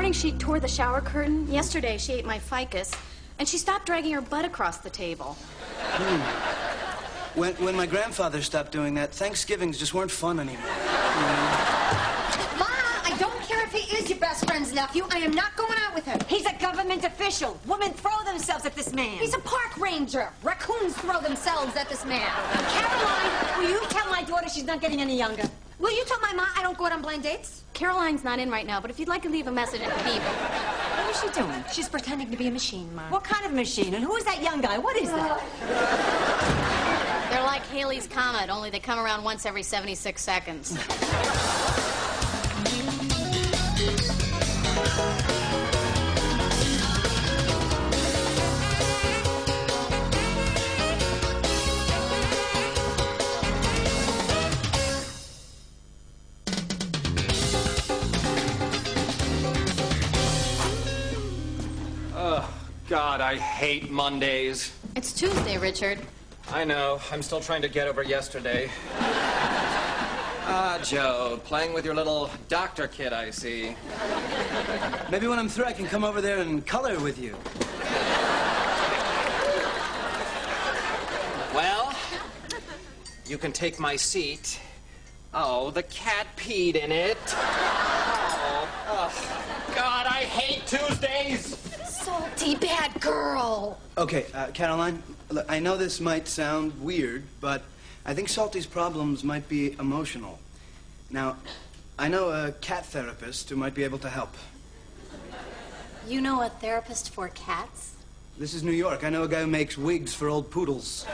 morning she tore the shower curtain. Yesterday she ate my ficus. And she stopped dragging her butt across the table. When my grandfather stopped doing that, Thanksgivings just weren't fun anymore. Ma, I don't care if he is your best friend's nephew. I am not going out with him. He's a government official. Women throw themselves at this man. He's a park ranger. Raccoons throw themselves at this man. Caroline, will you tell my daughter she's not getting any younger? Will you tell my ma I don't go out on blind dates? Caroline's not in right now, but if you'd like to leave a message at the beep. What is she doing? She's pretending to be a machine, Ma. What kind of machine? And who is that young guy? What is that? They're like Halley's Comet, only they come around once every 76 seconds. God, I hate Mondays. It's Tuesday, Richard. I know. I'm still trying to get over yesterday. Ah, Joe, playing with your little doctor kit, I see. Maybe when I'm through, I can come over there and color with you. Well, you can take my seat. Oh, the cat peed in it. Oh, God, I hate Tuesdays. Salty bad girl. Okay, Caroline, look, I know this might sound weird, but I think Salty's problems might be emotional. Now, I know a cat therapist who might be able to help. You know a therapist for cats? This is New York. I know a guy who makes wigs for old poodles.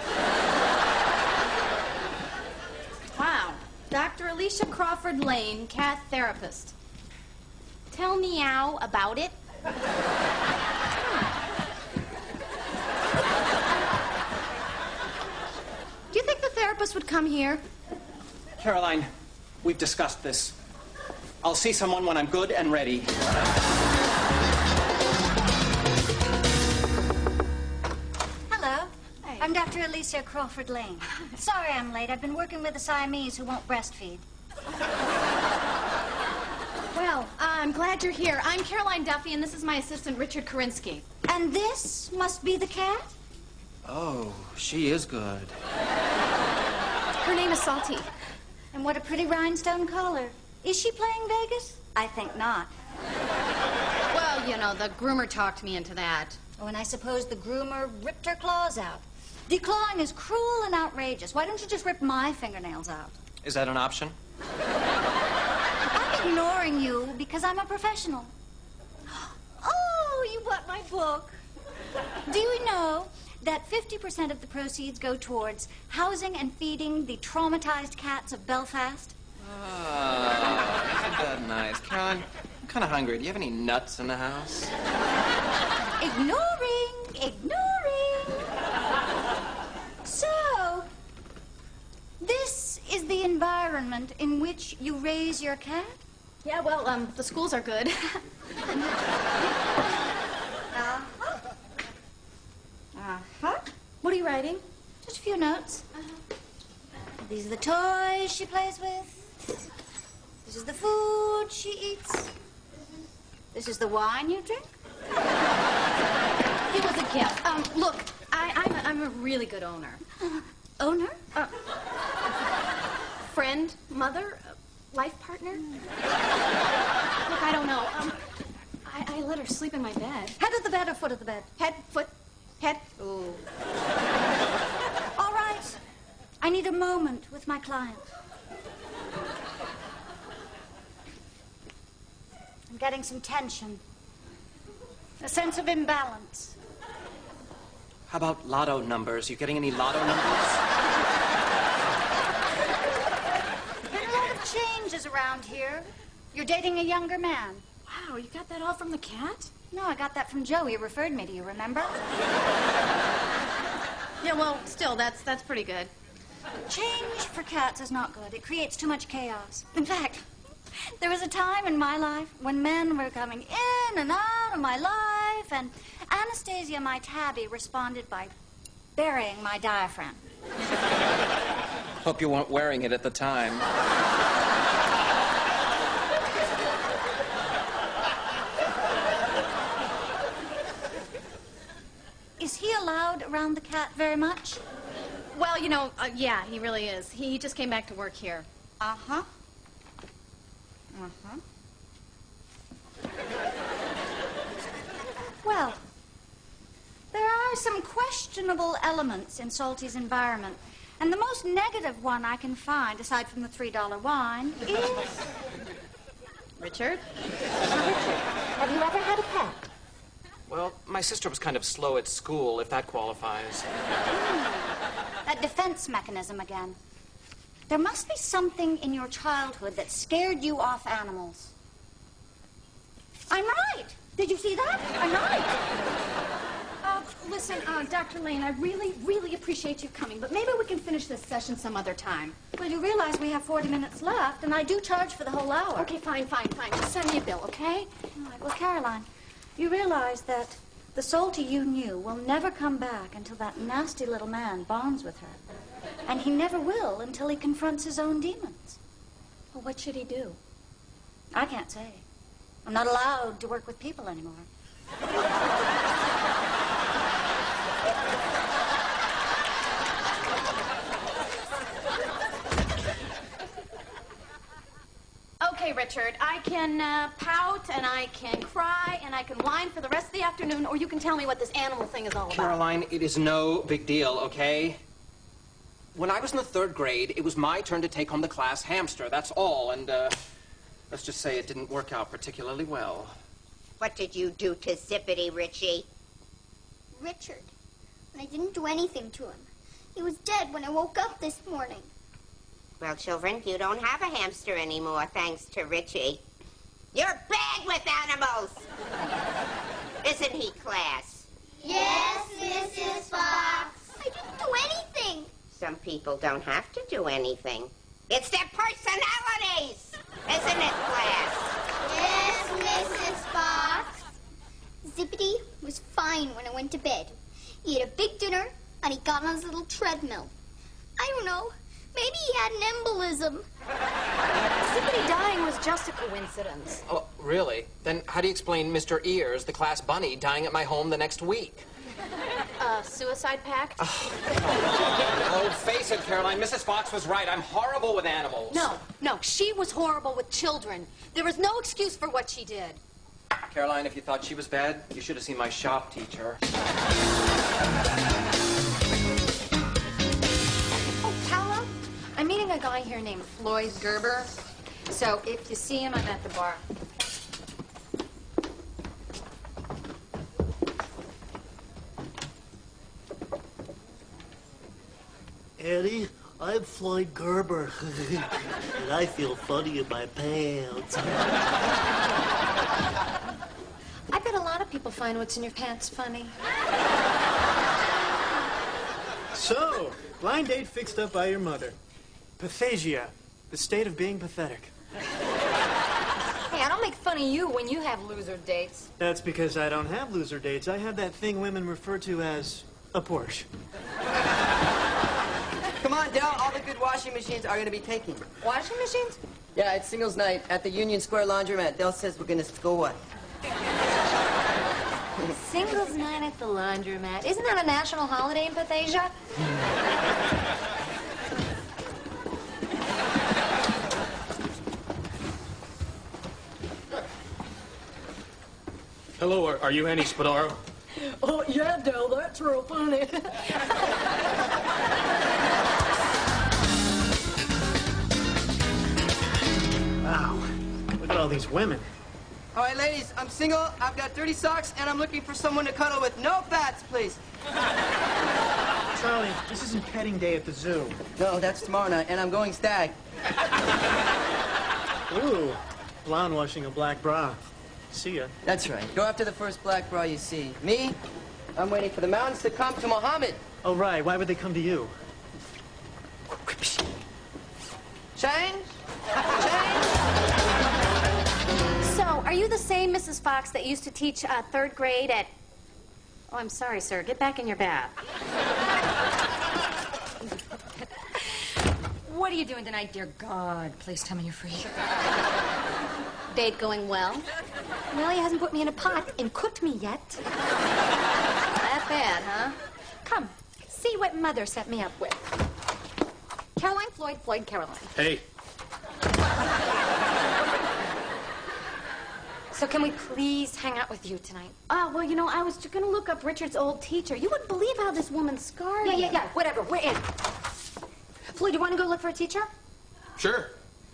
Wow. Dr. Alicia Crawford Lane, cat therapist. Tell meow about it. Do you think the therapist would come here? Caroline, we've discussed this. I'll see someone when I'm good and ready. Hello. Hey. I'm Dr. Alicia Crawford Lane. Sorry I'm late. I've been working with a Siamese who won't breastfeed. Well, I'm glad you're here. I'm Caroline Duffy, and this is my assistant, Richard Korinsky. And this must be the cat? Oh, she is good. Her name is Salty. And what a pretty rhinestone collar. Is she playing Vegas? I think not. Well, you know, the groomer talked me into that. Oh, and I suppose the groomer ripped her claws out. Declawing is cruel and outrageous. Why don't you just rip my fingernails out? Is that an option? I'm ignoring you because I'm a professional. Oh, you bought my book. Do you know that 50% of the proceeds go towards housing and feeding the traumatized cats of Belfast? Oh, isn't that nice? Caroline, I'm kind of hungry. Do you have any nuts in the house? Ignoring. So, this is the environment in which you raise your cat? Yeah, well, the schools are good. What are you writing? Just a few notes. These are the toys she plays with. This is the food she eats. This is the wine you drink. It was a gift. Look, I'm a really good owner. Owner? Friend, mother, life partner. Look, I don't know. I let her sleep in my bed. Head of the bed or foot of the bed? Head, foot, head. Ooh. All right. I need a moment with my client. I'm getting some tension. A sense of imbalance. How about lotto numbers? You getting any lotto numbers? Been a lot of changes around here. You're dating a younger man. Wow, you got that all from the cat? No, I got that from Joe. He referred me to you, remember? Yeah, well, still, that's pretty good. Change for cats is not good. It creates too much chaos. In fact, there was a time in my life when men were coming in and out of my life, and Anastasia, my tabby, responded by burying my diaphragm. Hope you weren't wearing it at the time. around the cat very much? Well, you know, yeah, he really is. He just came back to work here. Uh-huh. Uh-huh. Well, there are some questionable elements in Salty's environment. And the most negative one I can find, aside from the $3 wine, is... Richard? Have you ever had a cat? Well, my sister was kind of slow at school, if that qualifies. That defense mechanism again. There must be something in your childhood that scared you off animals. I'm right. Did you see that? I'm right. Listen, Dr. Lane, I really, really appreciate you coming, but maybe we can finish this session some other time. Well, you realize we have 40 minutes left, and I do charge for the whole hour. Okay, fine. Just send me a bill, okay? All right. Well, Caroline, you realize that the Salty you knew will never come back until that nasty little man bonds with her. And he never will until he confronts his own demons. Well, what should he do? I can't say. I'm not allowed to work with people anymore. Okay, Richard, I can pout, and I can cry, and I can whine for the rest of the afternoon, or you can tell me what this animal thing is all about. Caroline, it is no big deal, okay? When I was in the 3rd grade, it was my turn to take home the class hamster, that's all, and, let's just say it didn't work out particularly well. What did you do to Zippity, Richie? Richard. And I didn't do anything to him. He was dead when I woke up this morning. Well, children, you don't have a hamster anymore, thanks to Richie. You're bad with animals! Isn't he, class? Yes, Mrs. Fox. I didn't do anything. Some people don't have to do anything. It's their personalities! Isn't it, class? Yes, Mrs. Fox. Zippity was fine when I went to bed. He had a big dinner, and he got on his little treadmill. I don't know. Maybe he had an embolism. Zippity dying was just a coincidence. Oh, really? Then how do you explain Mr. Ears, the class bunny, dying at my home the next week? Suicide pact? Oh, face it, Caroline. Mrs. Fox was right. I'm horrible with animals. No, she was horrible with children. There was no excuse for what she did. Caroline, if you thought she was bad, you should have seen my shop teacher. Oh, Paula, I'm meeting a guy here named Floyd Gerber. So if you see him, I'm at the bar. Eddie, I'm Floyd Gerber, and I feel funny in my pants. I bet a lot of people find what's in your pants funny. So, blind date fixed up by your mother. Pathasia, the state of being pathetic. Hey, I don't make fun of you when you have loser dates. That's because I don't have loser dates. I have that thing women refer to as a Porsche. Come on, Dell. All the good washing machines are going to be taken. Washing machines? Yeah, it's singles night at the Union Square Laundromat. Dell says we're going to score. Singles night at the laundromat. Isn't that a national holiday in Pathasia? Hello, are you Annie Spadaro? Oh, yeah, Dell, that's real funny. Wow, look at all these women. All right, ladies, I'm single, I've got 30 socks, and I'm looking for someone to cuddle with. No fats, please. Charlie, this isn't petting day at the zoo. No, that's tomorrow night, and I'm going stag. Ooh, blonde washing a black bra. See ya. That's right. Go after the first black bra you see. Me, I'm waiting for the mountains to come to Muhammad. Oh, right. Why would they come to you? Change? So, are you the same Mrs. Fox that used to teach 3rd grade at... Oh, I'm sorry, sir. Get back in your bath. What are you doing tonight, dear God? Please tell me you're free. Date going well? Well, he hasn't put me in a pot and cooked me yet. That bad, huh? Come, see what Mother set me up with. Caroline, Floyd, Floyd, Caroline. Hey. So can we please hang out with you tonight? Well, you know, I was just gonna look up Richard's old teacher. You wouldn't believe how this woman scarred him. Yeah, whatever, we're in. Floyd, you want to go look for a teacher? Sure.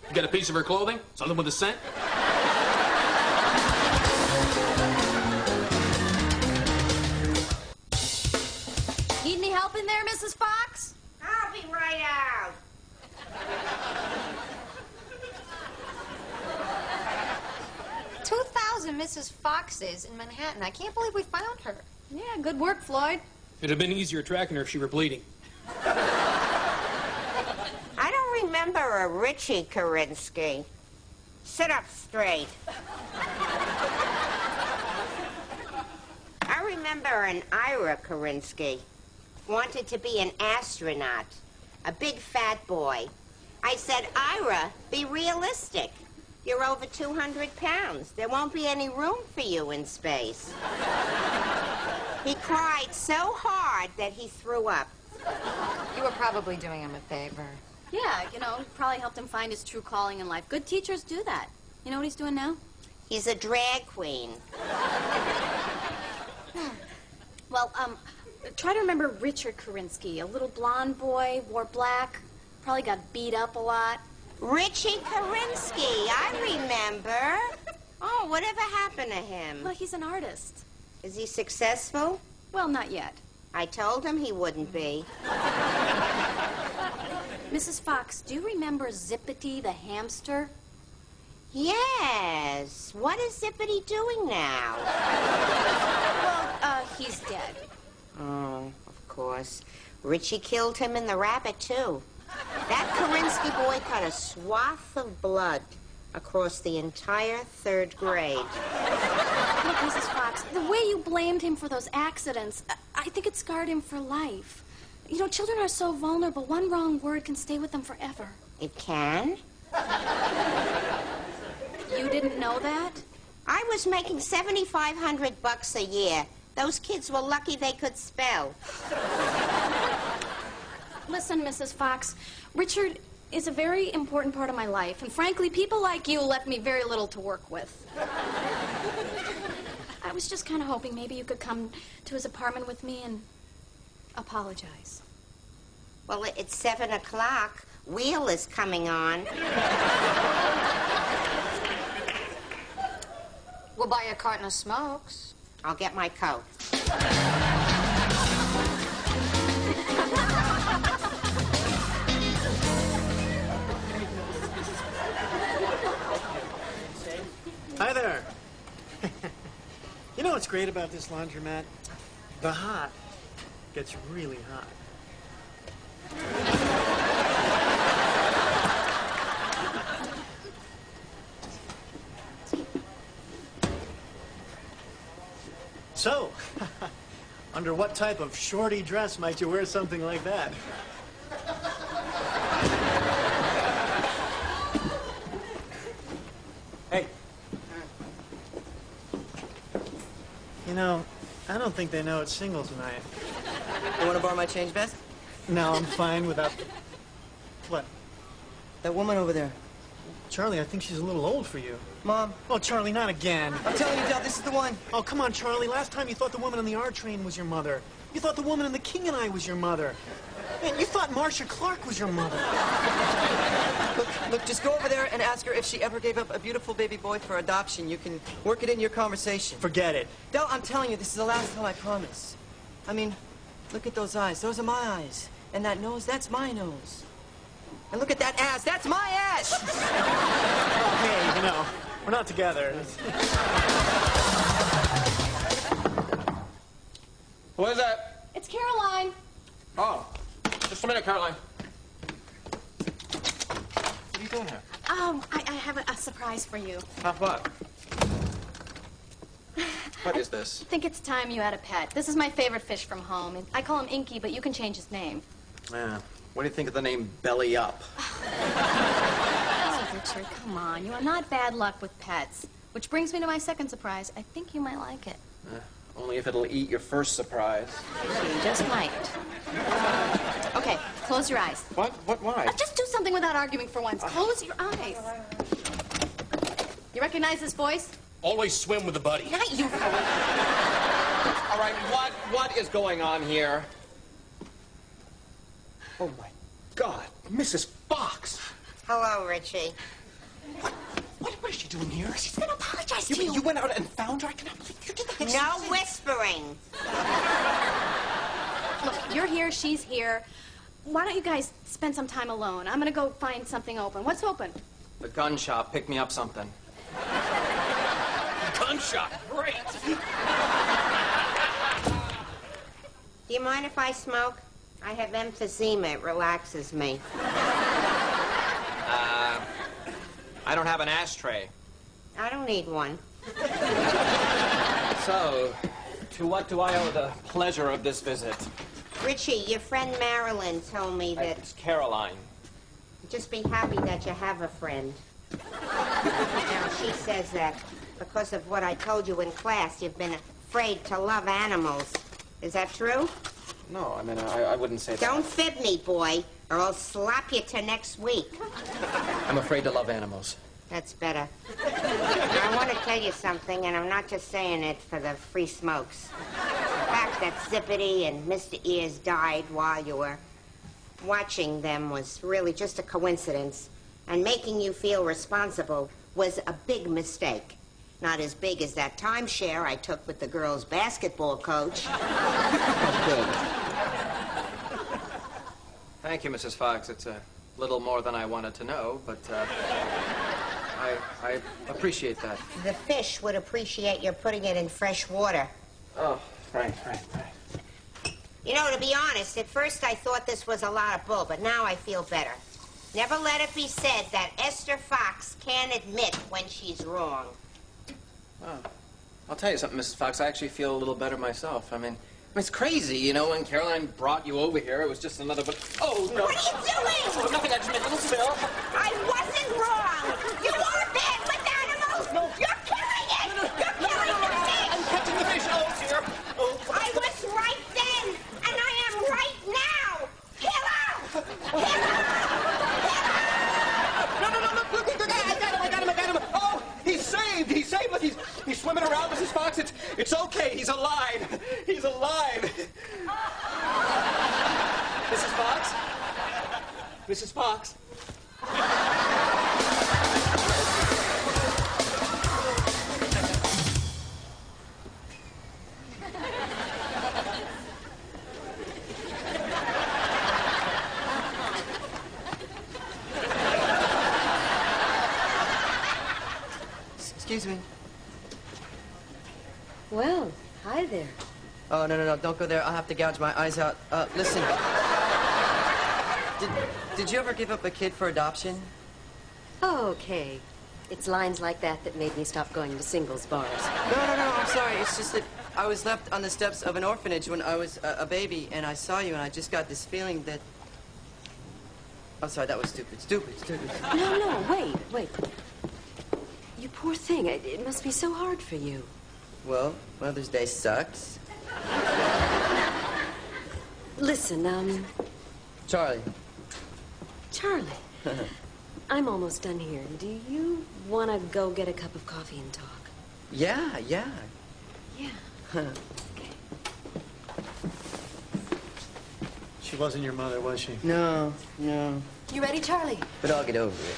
You got a piece of her clothing? Something with a scent? Need any help in there, Mrs. Fox? I'll be right out. Mrs. Fox's in Manhattan. I can't believe we found her. Yeah, good work, Floyd. It'd have been easier tracking her if she were bleeding. I don't remember a Richie Karinsky. Sit up straight. I remember an Ira Karinsky. Wanted to be an astronaut. A big fat boy. I said, Ira, be realistic. You're over 200 pounds. There won't be any room for you in space. He cried so hard that he threw up. You were probably doing him a favor. Yeah, you know, probably helped him find his true calling in life. Good teachers do that. You know what he's doing now? He's a drag queen. Well, try to remember Richard Karinsky. A little blonde boy, wore black, probably got beat up a lot. Richie Karinsky, I remember. Oh, whatever happened to him? Well, he's an artist. Is he successful? Well, not yet. I told him he wouldn't be. Mrs. Fox, do you remember Zippity the hamster? Yes. What is Zippity doing now? Well, he's dead. Oh, of course. Richie killed him in the rabbit, too. That Karinsky boy cut a swath of blood across the entire 3rd grade. Look, Mrs. Fox, the way you blamed him for those accidents, I think it scarred him for life. You know, children are so vulnerable. One wrong word can stay with them forever. It can? You didn't know that? I was making $7,500 a year. Those kids were lucky they could spell. Listen, Mrs. Fox, Richard is a very important part of my life, and frankly, people like you left me very little to work with. I was just kind of hoping maybe you could come to his apartment with me and apologize. Well, it's 7 o'clock. Wheel is coming on. We'll buy a carton of smokes. I'll get my coat. Hi there. You know what's great about this laundromat? The hot gets really hot. So, under what type of shorty dress might you wear something like that? Hey. You know, I don't think they know it's singles night. You want to borrow my change vest? No, I'm fine without... What? That woman over there. Charlie, I think she's a little old for you. Mom. Oh, Charlie, not again. I'm telling you, Del, this is the one. Oh, come on, Charlie. Last time you thought the woman on the R train was your mother. You thought the woman in The King and I was your mother. Man, you thought Marcia Clark was your mother. Look, just go over there and ask her if she ever gave up a beautiful baby boy for adoption. You can work it in your conversation. Forget it. Del, I'm telling you, this is the last time I promise. I mean, look at those eyes. Those are my eyes. And that nose, that's my nose. And look at that ass. That's my ass! Okay, you know, we're not together. What is that? It's Caroline. Oh, just a minute, Caroline. What are you doing here? I have a surprise for you. Have what? What is this? I think it's time you had a pet. This is my favorite fish from home. I call him Inky, but you can change his name. Yeah. What do you think of the name Belly Up? Oh, Richard, come on. You are not bad luck with pets. Which brings me to my second surprise. I think you might like it. Only if it'll eat your first surprise. You just might. Okay, close your eyes. What? Why? Just do something without arguing for once. Close your eyes. You recognize this voice? Always swim with a buddy. Not you. All right, what is going on here? Oh, my God. Mrs. Fox! Hello, Richie. What is she doing here? She's gonna apologize to you. You went out and found her? I cannot believe you did that. No whispering. Look, you're here, she's here. Why don't you guys spend some time alone? I'm gonna go find something open. What's open? The gun shop picked me up something. Gun shop. Great. Do you mind if I smoke? I have emphysema. It relaxes me. I don't have an ashtray. I don't need one. So, to what do I owe the pleasure of this visit? Richie, your friend Marilyn told me that... It's Caroline. Just be happy that you have a friend. Now, she says that because of what I told you in class, you've been afraid to love animals. Is that true? No, I mean, I wouldn't say that. Don't fib me, boy, or I'll slap you to next week. I'm afraid to love animals. That's better. Now, I want to tell you something, and I'm not just saying it for the free smokes. The fact that Zippity and Mr. Ears died while you were watching them was really just a coincidence, and making you feel responsible was a big mistake. Not as big as that timeshare I took with the girls' basketball coach. Good. Thank you, Mrs. Fox. It's a little more than I wanted to know, but I appreciate that. The fish would appreciate your putting it in fresh water. Oh, right. You know, to be honest, at first I thought this was a lot of bull, but now I feel better. Never let it be said that Esther Fox can't admit when she's wrong. Oh, I'll tell you something, Mrs. Fox. I actually feel a little better myself. I mean, it's crazy, you know, when Caroline brought you over here, it was just another... Oh, no. What are you doing? Oh, nothing. I just made a little spill. I wasn't wrong. You are bad with animals. No. You're killing it. You're killing the fish. I'm catching the fish. Oh, dear. Oh. I was right then, and I am right now. Kill her. Kill her. No. Look. I got him. Oh, he's saved. But he's swimming around, Mrs. Fox. It's okay. He's alive. He's alive. Mrs. Fox? Mrs. Fox? Excuse me. Well, hi there. Oh, no, don't go there. I'll have to gouge my eyes out. Listen. Did you ever give up a kid for adoption? Oh, okay. It's lines like that that made me stop going to singles bars. No, I'm sorry. It's just that I was left on the steps of an orphanage when I was a baby, and I saw you, and I just got this feeling that... I'm sorry, that was stupid. No, wait. You poor thing. It must be so hard for you. Well, Mother's Day sucks. Listen, Charlie. I'm almost done here. Do you want to go get a cup of coffee and talk? Yeah. Yeah. Okay. She wasn't your mother, was she? No. You ready, Charlie? But I'll get over it.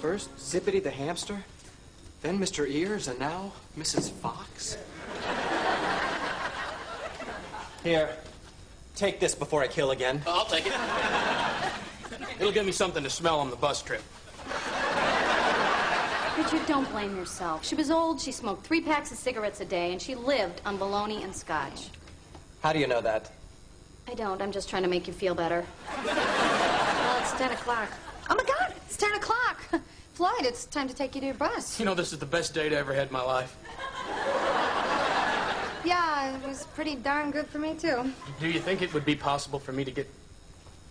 First, Zippity the hamster, then Mr. Ears, and now Mrs. Fox. Here, take this before I kill again. I'll take it. It'll give me something to smell on the bus trip. Richard, don't blame yourself. She was old, she smoked 3 packs of cigarettes a day, and she lived on bologna and scotch. How do you know that? I don't. I'm just trying to make you feel better. Well, it's 10 o'clock. Oh, my God, it's 10 o'clock. Floyd, it's time to take you to your bus. You know, this is the best date I ever had in my life. Yeah, it was pretty darn good for me, too. Do you think it would be possible for me to get,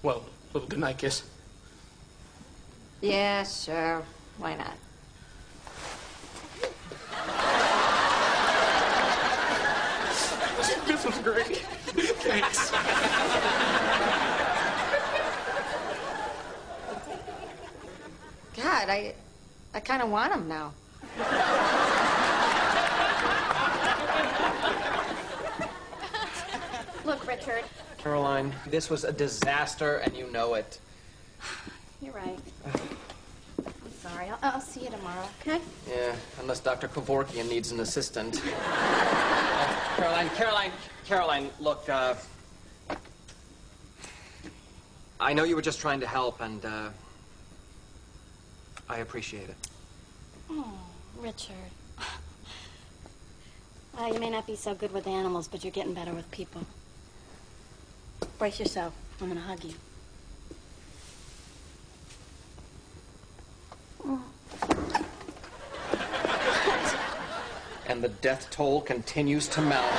well, a little goodnight kiss? Yeah, sure. Why not? was great. Thanks. God, I kind of want him now. Look, Richard. Caroline, this was a disaster, and you know it. You're right. I'm sorry. I'll see you tomorrow, okay? Yeah, unless Dr. Kevorkian needs an assistant. Caroline, look, I know you were just trying to help, and, I appreciate it. Oh, Richard. Well, you may not be so good with animals, but you're getting better with people. Brace yourself. I'm gonna hug you. And the death toll continues to mount.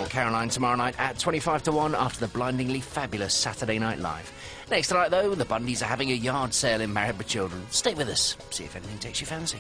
Caroline tomorrow night at 25 to 1 after the blindingly fabulous Saturday Night Live. Next night, though, the Bundys are having a yard sale in Married with Children. Stay with us, see if anything takes your fancy.